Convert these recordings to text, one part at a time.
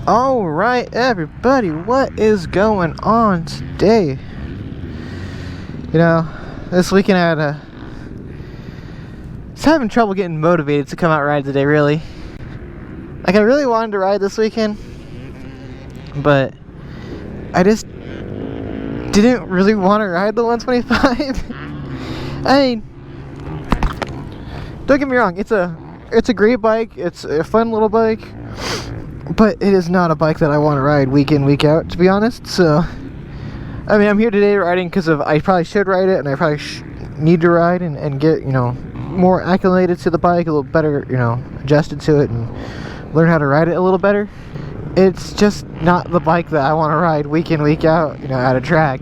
Alright everybody, what is going on today? You know, this weekend I was having trouble getting motivated to come out ride today, really. Like, I really wanted to ride this weekend, but I just didn't really want to ride the 125. I mean, don't get me wrong, it's a great bike, it's a fun little bike, but it is not a bike that I want to ride week in, week out, to be honest. So, I mean, I'm here today riding because of, I probably should ride it, and I probably need to ride and get, you know, more acclimated to the bike, a little better, you know, adjusted to it, and learn how to ride it a little better. It's just not the bike that I want to ride week in, week out, you know, at a track.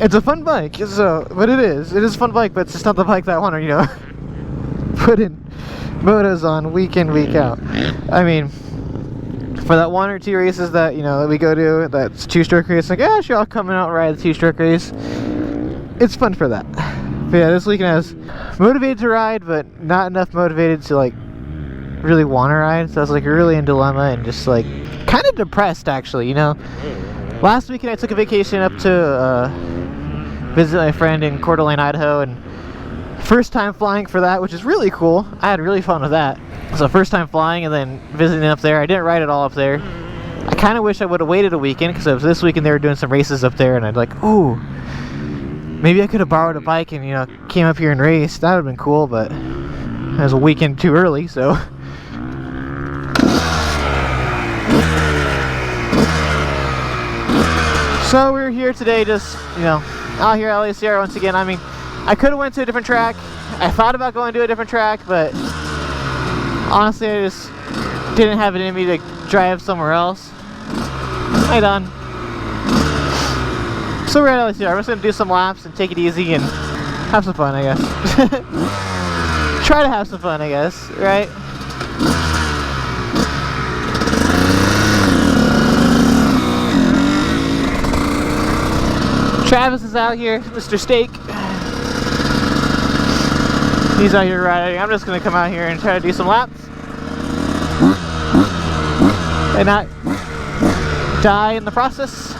It's a fun bike, so, but it is a fun bike, but it's just not the bike that I want to, you know, put in motos on week in, week out. I mean, for that one or two races that, you know, that we go to, that's two-stroke race, like, yeah, sure, I'll come out and ride the two-stroke race. It's fun for that. But yeah, this weekend I was motivated to ride, but not enough motivated to, like, really want to ride. So I was, like, really in dilemma and just, like, kind of depressed, actually, you know. Last weekend I took a vacation up to visit my friend in Coeur d'Alene, Idaho, and first time flying for that, which is really cool. I had really fun with that. So first time flying and then visiting up there. I didn't ride it all up there. I kind of wish I would have waited a weekend, because it was this weekend they were doing some races up there, and I'd like, ooh, maybe I could have borrowed a bike and, you know, came up here and raced. That would have been cool, but it was a weekend too early, so. So we're here today, just, you know, out here at LACR once again. I mean, I could have went to a different track. I thought about going to a different track, but honestly, I just didn't have it in me to drive somewhere else. Hey, Don. So we're at LACR. I'm just going to do some laps and take it easy and have some fun, I guess. Try to have some fun, I guess, right? Travis is out here, Mr. Steak. He's out here riding. I'm just going to come out here and try to do some laps and not die in the process.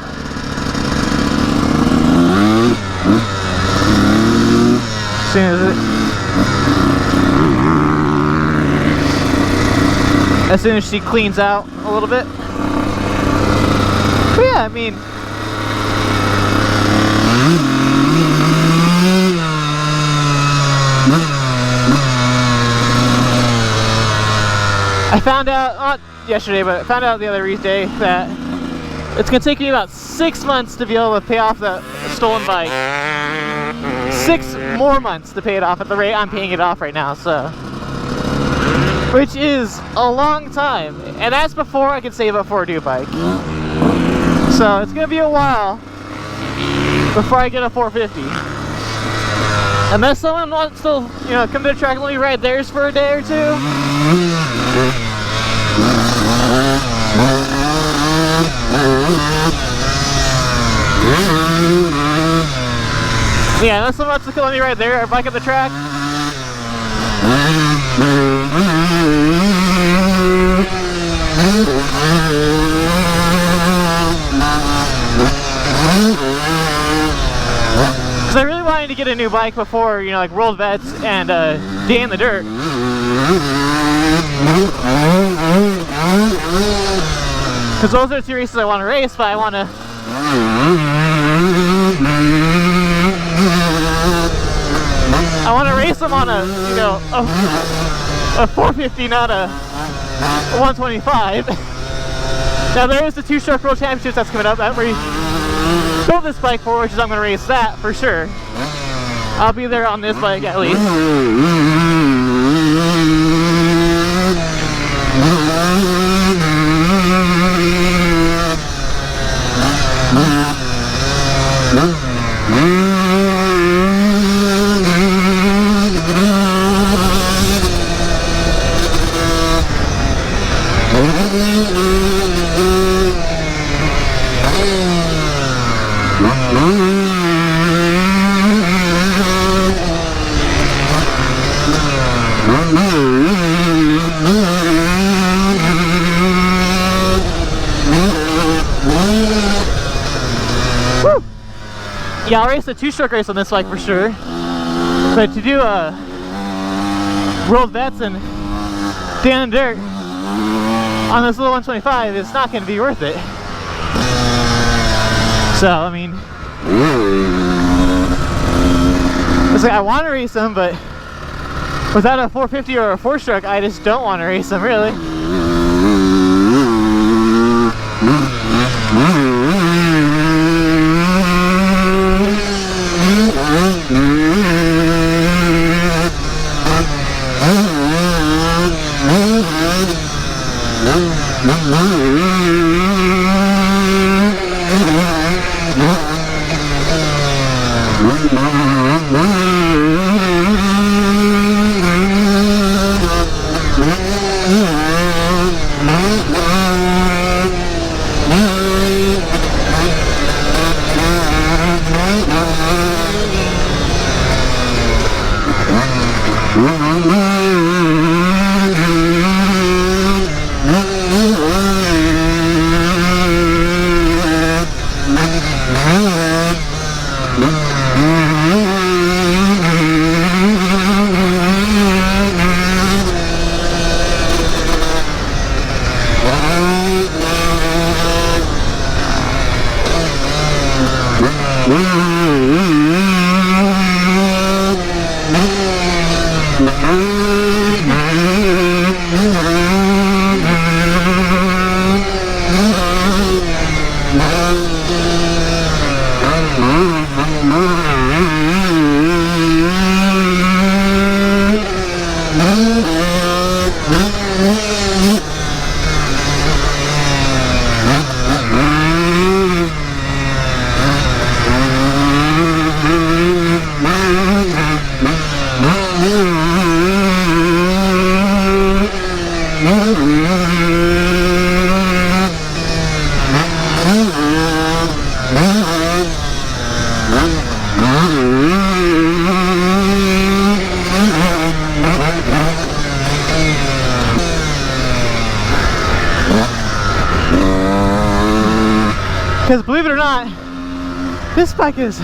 As soon as she cleans out a little bit. But yeah, I mean, I found out, not yesterday, but I found out the other day that it's going to take me about 6 months to be able to pay off the stolen bike. 6 more months to pay it off at the rate I'm paying it off right now, so. Which is a long time. And that's before I can save up for a new bike. So it's going to be a while before I get a 450. Unless someone wants to, you know, come to the track and let me ride theirs for a day or two. Yeah, unless someone wants to let me ride their bike at the track. Because I really wanted to get a new bike before, you know, like World Vets and Day in the Dirt. Because those are the 2 races I want to race, but I want to race them on a, you know, a 450, not a 125. Now there is the 2-stroke World Championships that's coming up that we built this bike for, which is I'm going to race that for sure. I'll be there on this bike at least. Yeah, I'll race a 2-stroke race on this bike for sure. But to do a World Vets and N2Dirt on this little 125, it's not going to be worth it. So, I mean, it's like I want to race them, but without a 450 or a 4-stroke, I just don't want to race them, really. Because believe it or not, this bike is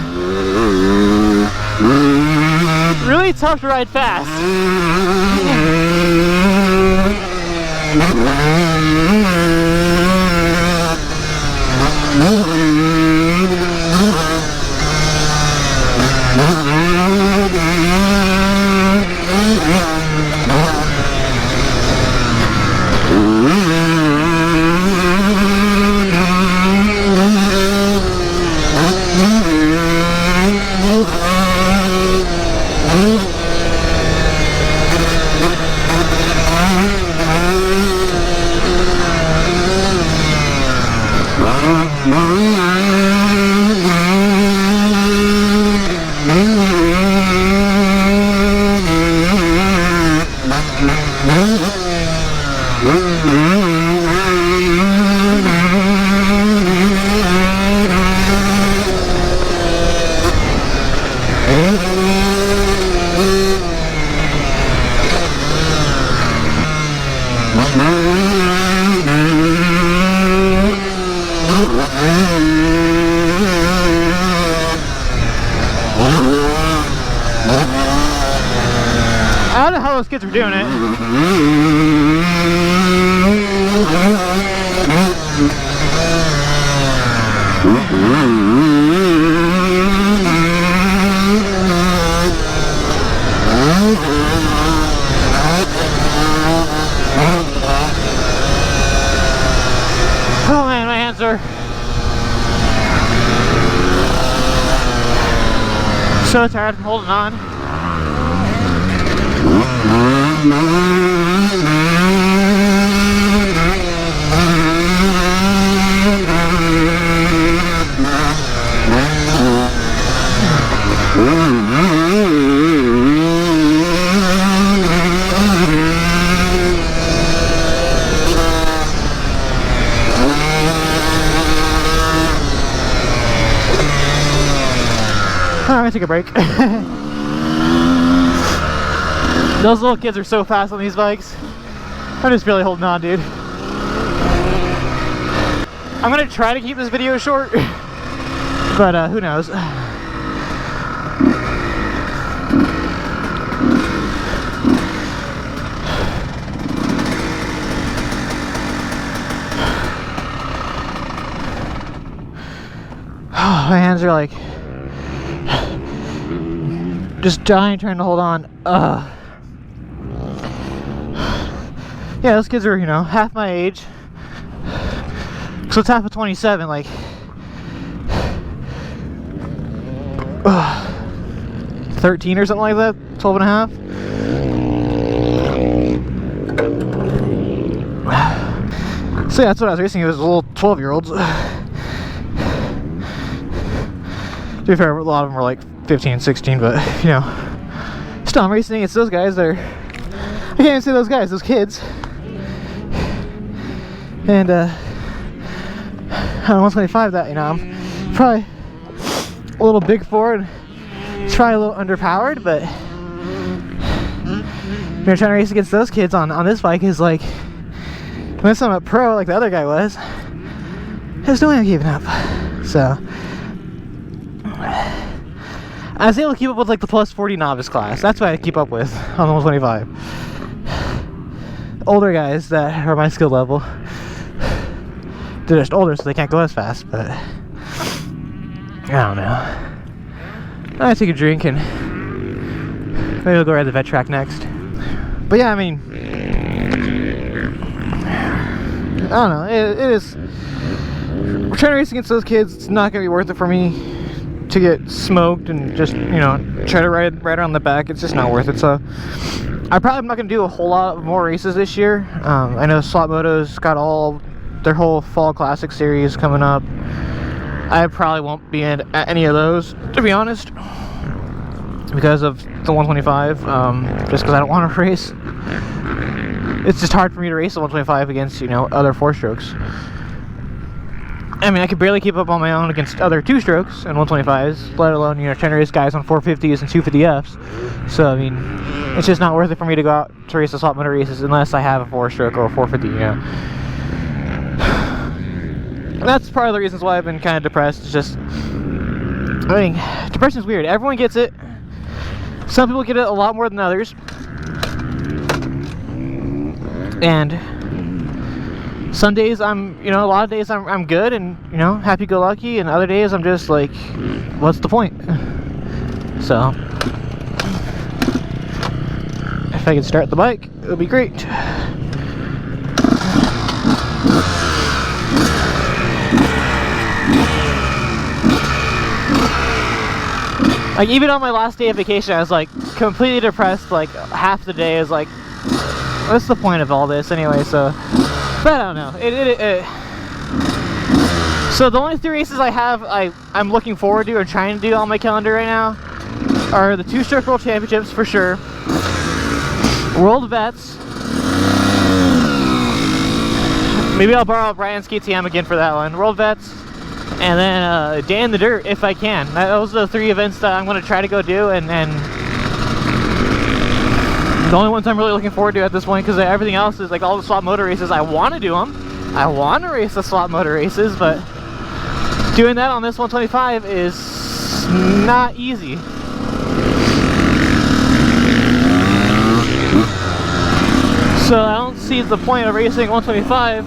really tough to ride fast. I don't know how those kids are doing it. Oh man, my hands are so tired from holding on. I'm gonna take a break. Those little kids are so fast on these bikes. I'm just barely holding on, dude. I'm gonna try to keep this video short, but who knows. My hands are like just dying trying to hold on. Yeah, those kids are, you know, half my age. So it's half of 27, like 13 or something like that, 12 and a half. So yeah, that's what I was racing. It was little 12-year-olds. To be fair, a lot of them were like 15, 16, but you know, still I'm racing against those guys that are, I can't even say those guys, those kids. And on 125 that, you know, I'm probably a little big for it. It's probably a little underpowered, but you know, trying to race against those kids on this bike is like, unless I'm a pro like the other guy was, there's no way I'm keeping up. So I was able to keep up with like the plus 40 novice class. That's what I keep up with on the 125. Older guys that are my skill level, they're just older so they can't go as fast, but I don't know. I take a drink and maybe we'll go ride the vet track next. But yeah, I mean, I don't know, it is, we're trying to race against those kids. It's not going to be worth it for me to get smoked and just, you know, try to ride right on the back. It's just not worth it. So I probably am not going to do a whole lot more races this year. I know Slot Moto's got all their whole fall classic series coming up. I probably won't be in at any of those, to be honest, because of the 125, just because I don't want to race. It's just hard for me to race the 125 against, you know, other 4-strokes. I mean, I could barely keep up on my own against other 2-strokes and 125s, let alone, you know, trying to race guys on 450s and 250Fs. So, I mean, it's just not worth it for me to go out to race the Slot Moto races unless I have a 4-stroke or a 450, you know. And that's part of the reasons why I've been kind of depressed. It's just, I mean, depression's weird. Everyone gets it. Some people get it a lot more than others. And some days I'm, you know, a lot of days I'm good and, you know, happy-go-lucky, and other days I'm just like, what's the point? So, if I could start the bike, it would be great. Like, even on my last day of vacation, I was like completely depressed. Like, half the day is like, what's the point of all this anyway? So, but I don't know. So the only 3 races I have, I'm looking forward to or trying to do on my calendar right now are the 2-stroke World Championships for sure, World Vets. Maybe I'll borrow Brian's KTM again for that one. World Vets, and then Day in the Dirt if I can. Those are the 3 events that I'm going to try to go do, and the only ones I'm really looking forward to at this point, because everything else is like all the Slot Moto races. I want to do them. I want to race the Slot Moto races, but doing that on this 125 is not easy. So I don't see the point of racing 125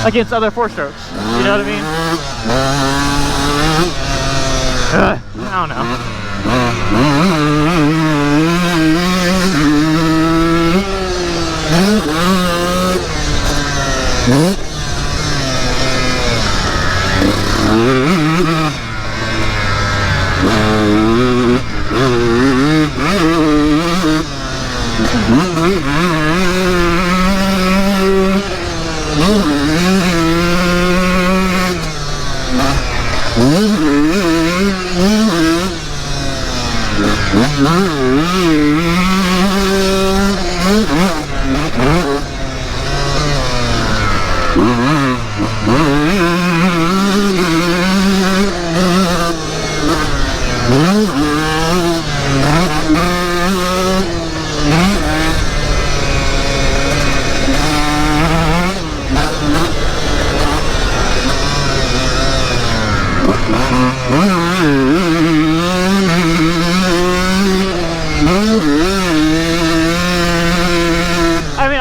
against other 4-strokes. You know what I mean? I don't know.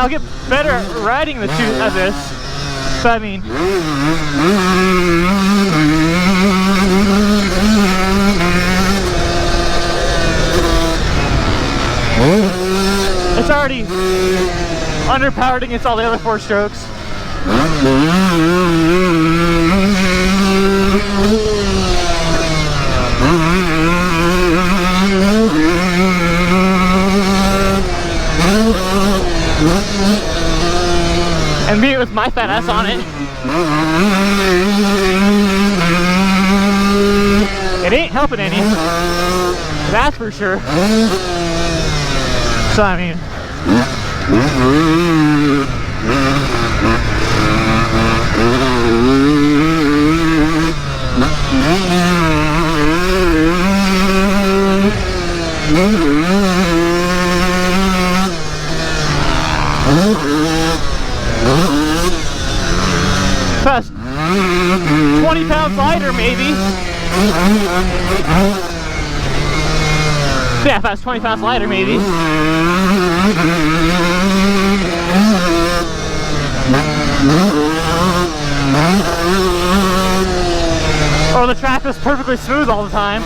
I'll get better at riding the two of this, but I mean, it's already underpowered against all the other 4-strokes. And being with my fat ass on it, it ain't helping any, that's for sure. So I mean, plus 20 pounds lighter maybe. Yeah, if I was 20 pounds lighter maybe. Or the track was perfectly smooth all the time.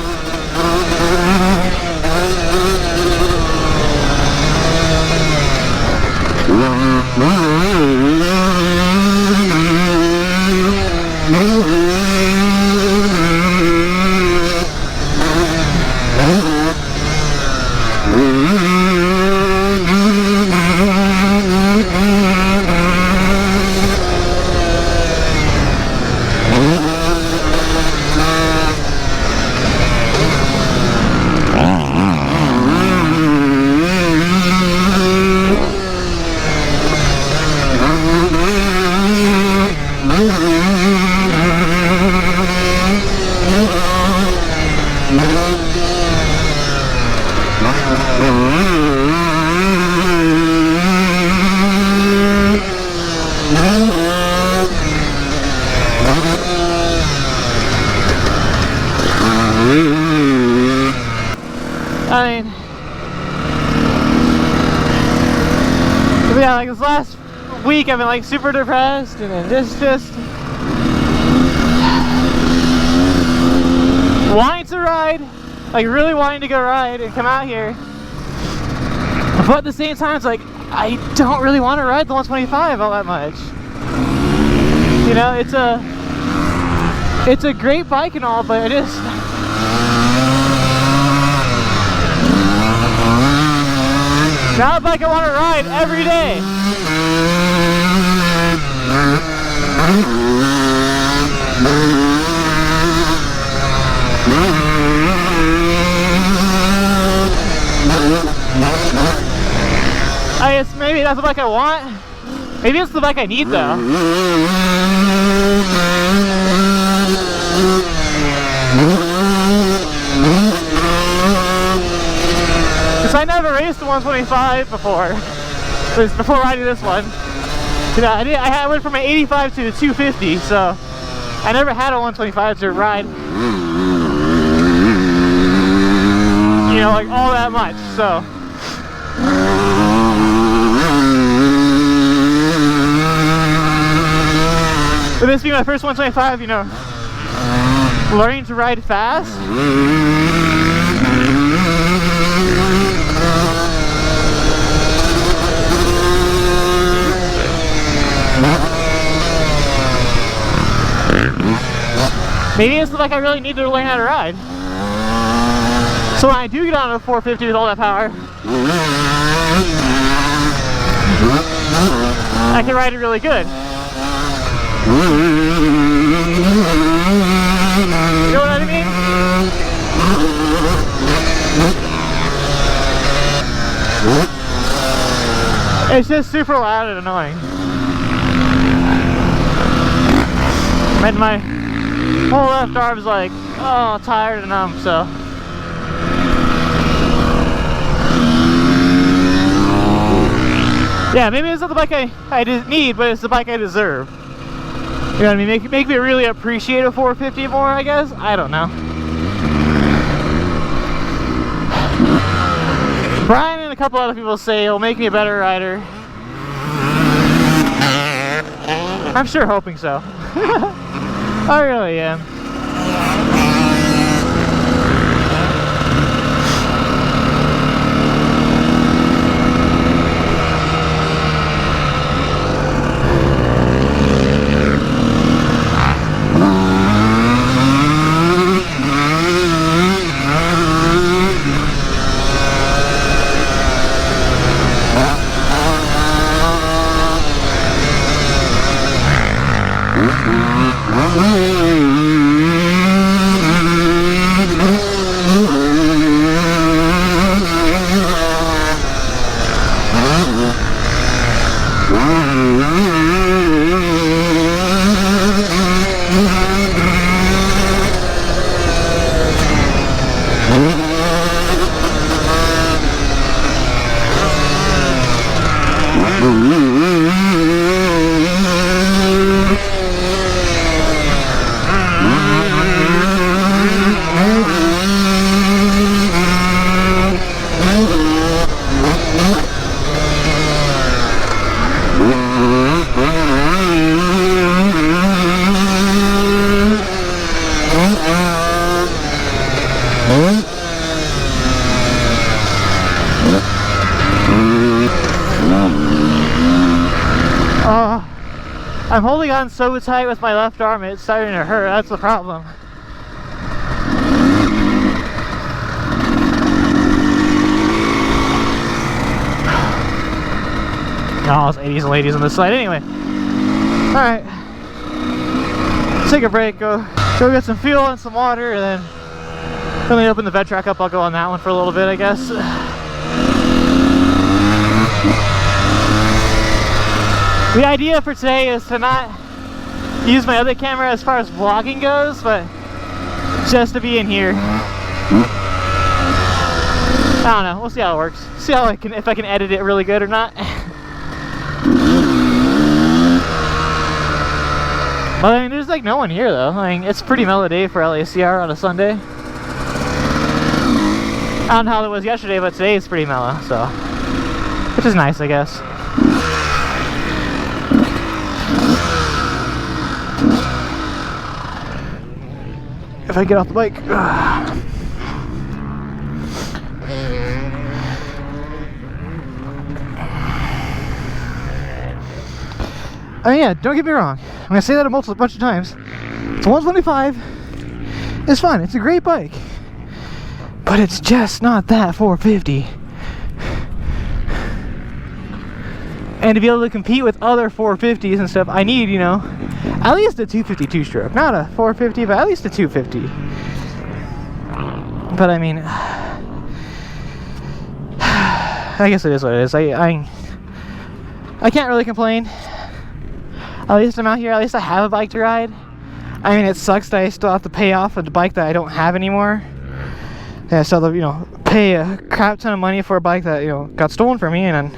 I mean, yeah, like this last week I've been like super depressed and then just wanting to ride, like really wanting to go ride and come out here, but at the same time it's like I don't really want to ride the 125 all that much. You know, it's a great bike and all, but it is not a bike I want to ride every day. I guess maybe that's the bike I want. Maybe it's the bike I need though. Because I never raced the 125 before. It was before riding this one. You know, I went from an 85 to a 250, so I never had a 125 to ride. You know, like all that much, so. But this being my first 125, you know, learning to ride fast. Maybe it's the bike I really need to learn how to ride. So when I do get on a 450 with all that power, I can ride it really good. You know what I mean? It's just super loud and annoying. And my whole left arm's like, oh, tired and numb, so. Yeah, maybe it's not the bike I need, but it's the bike I deserve. You know what I mean? Make me really appreciate a 450 more, I guess? I don't know. Brian and a couple other people say it'll make me a better rider. I'm sure hoping so. I really am. I'm holding on so tight with my left arm, it's starting to hurt. That's the problem. Oh, it's 80s and ladies on this side anyway. Alright. Take a break, go get some fuel and some water, and then when they open the bed track up, I'll go on that one for a little bit, I guess. The idea for today is to not use my other camera as far as vlogging goes, but just to be in here. I don't know, we'll see how it works. See how if I can edit it really good or not. But I mean, there's like no one here though. I mean, it's a pretty mellow day for LACR on a Sunday. I don't know how it was yesterday, but today is pretty mellow, so which is nice, I guess. If I get off the bike. Oh yeah, don't get me wrong. I'm gonna say that a bunch of times. It's 125. It's fun. It's a great bike, but it's just not that 450. And to be able to compete with other 450s and stuff, I need, you know, at least a 252 stroke. Not a 450, but at least a 250. But I mean, I guess it is what it is. I can't really complain. At least I'm out here. At least I have a bike to ride. I mean, it sucks that I still have to pay off a bike that I don't have anymore. Yeah, so you know, pay a crap ton of money for a bike that, you know, got stolen from me, and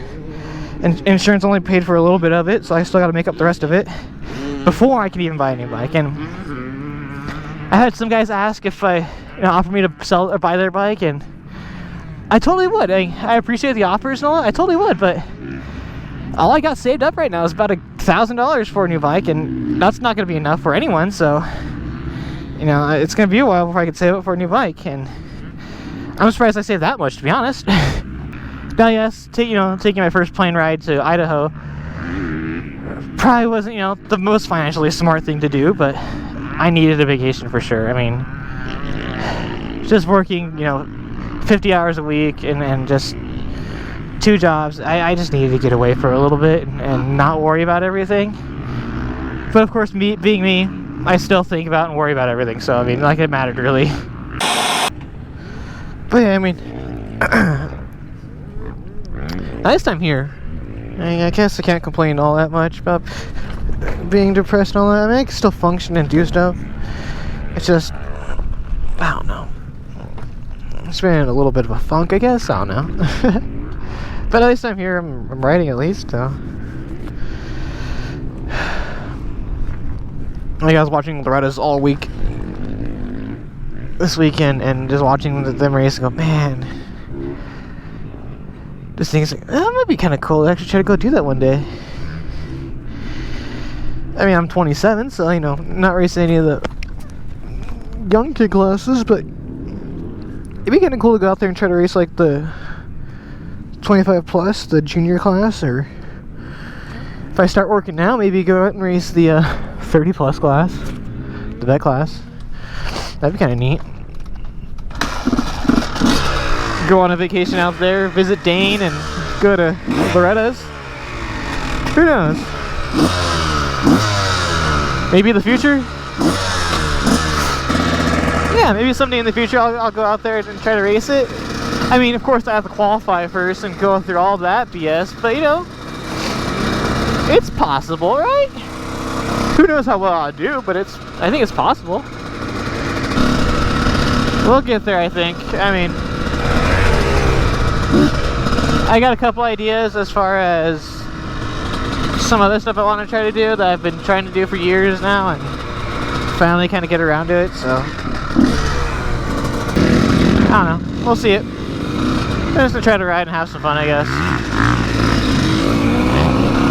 insurance only paid for a little bit of it, so I still got to make up the rest of it before I can even buy a new bike. And I had some guys ask if I, you know, offer me to sell or buy their bike, and I totally would. I appreciate the offers and all that. I totally would, but all I got saved up right now is about $1,000 for a new bike, and that's not going to be enough for anyone. So, you know, it's going to be a while before I can save up for a new bike, and I'm surprised I saved that much, to be honest. Now, yes, taking my first plane ride to Idaho probably wasn't, you know, the most financially smart thing to do, but I needed a vacation for sure. I mean, just working, you know, 50 hours a week and just 2 jobs, I just needed to get away for a little bit and not worry about everything. But of course, being me, I still think about and worry about everything, so I mean, like, it mattered really. But yeah, I mean, nice time here. I guess I can't complain all that much about being depressed and all that. I mean, I can still function and do stuff. It's just, I don't know. It's been in a little bit of a funk, I guess. I don't know. But at least I'm here. I'm riding at least. Like, I was watching Loretta's all week this weekend, and just watching them race and go, man, this thing's like, that might be kind of cool to actually try to go do that one day. I mean, I'm 27, so, you know, not racing any of the young kid classes, but it'd be kind of cool to go out there and try to race like the 25 plus, the junior class, or if I start working now, maybe go out and race the 30 plus class, the vet class. That'd be kind of neat. Go on a vacation out there, visit Dane, and go to Loretta's. Who knows? Maybe in the future? Yeah, maybe someday in the future I'll go out there and try to race it. I mean, of course I have to qualify first and go through all that BS, but you know, it's possible, right? Who knows how well I'll do, but I think it's possible. We'll get there, I think. I mean, I got a couple ideas as far as some other stuff I want to try to do that I've been trying to do for years now, and finally kind of get around to it, so I don't know. We'll see it. I'm just gonna try to ride and have some fun, I guess.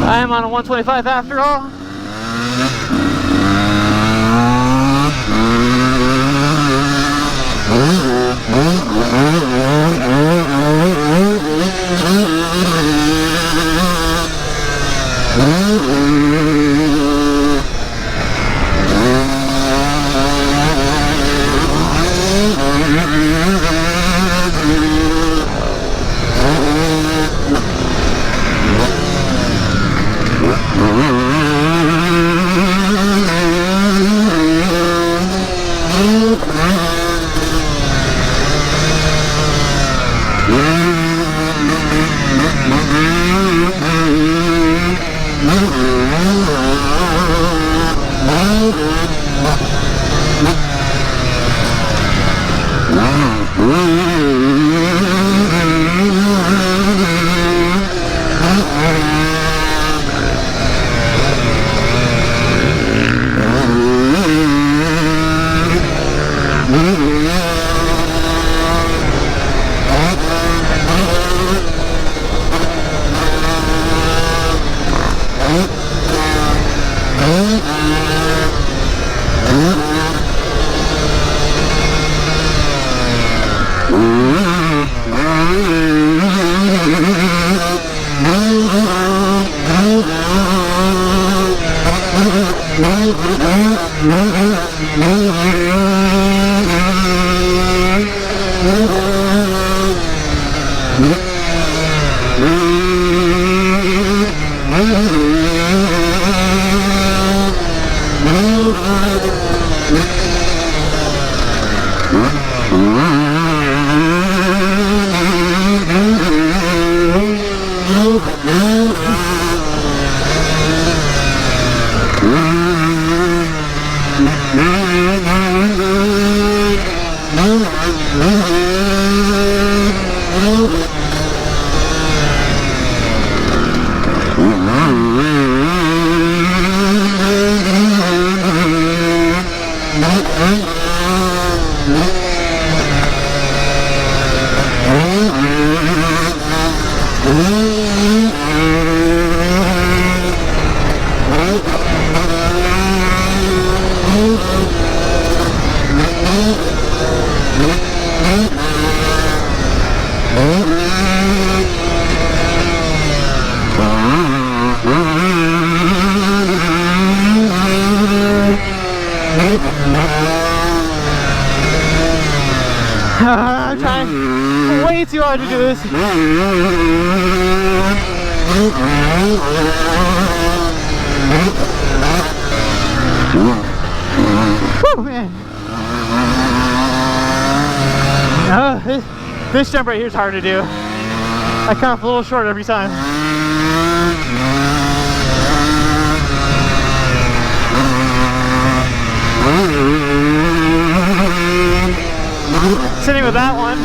I am on a 125 after all. I'm trying way too hard to do this. Whew, man. This jump right here is hard to do. I come up a little short every time. Sitting with that one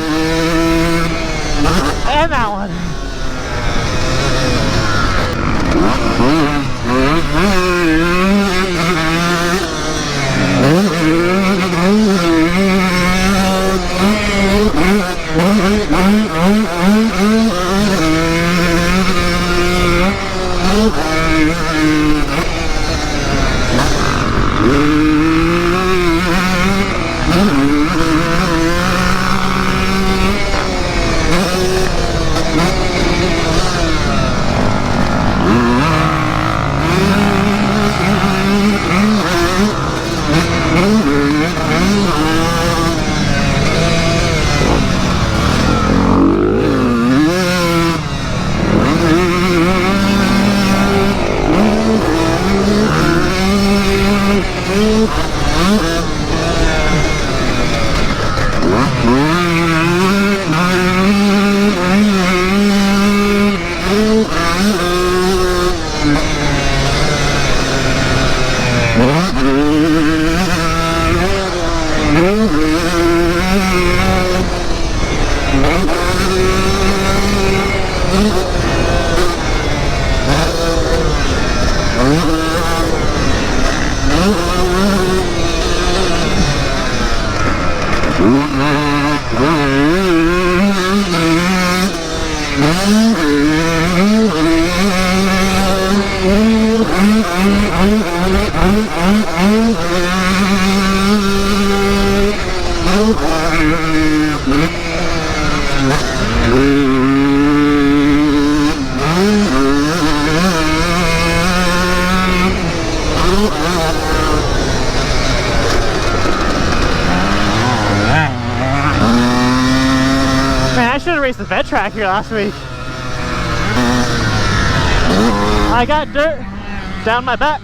and that one. Man, I should have raced the vet track here last week. I got dirt down my back.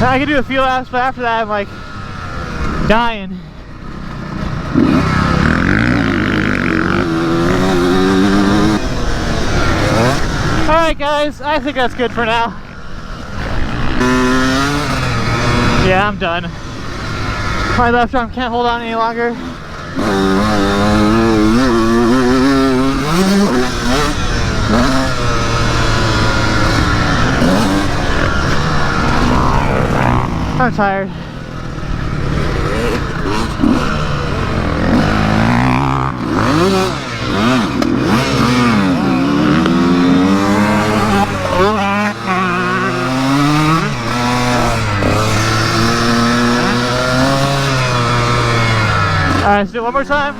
I could do a few laps, but after that I'm like dying. Alright guys, I think that's good for now. Yeah, I'm done. My left arm can't hold on any longer. I'm tired. Alright, let's do it one more time.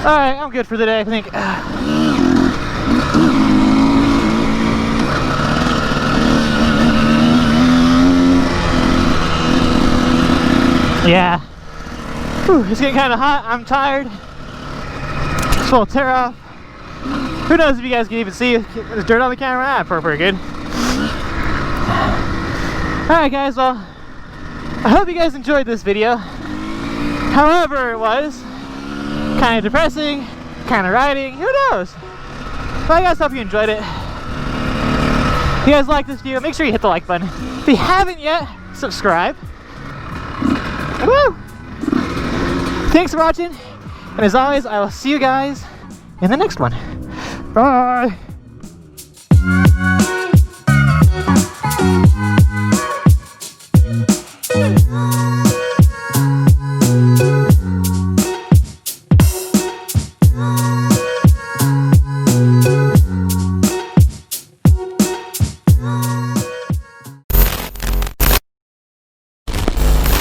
Alright, I'm good for the day, I think. Yeah. Whew, it's getting kind of hot. I'm tired. This will tear off. Who knows if you guys can even see the dirt on the camera? Ah, pretty good. Alright guys, well, I hope you guys enjoyed this video. However it was, kind of depressing, kind of riding, who knows? But I guys hope you enjoyed it. If you guys like this video, make sure you hit the like button. If you haven't yet, subscribe. Woo! Thanks for watching, and as always, I will see you guys in the next one. Bye!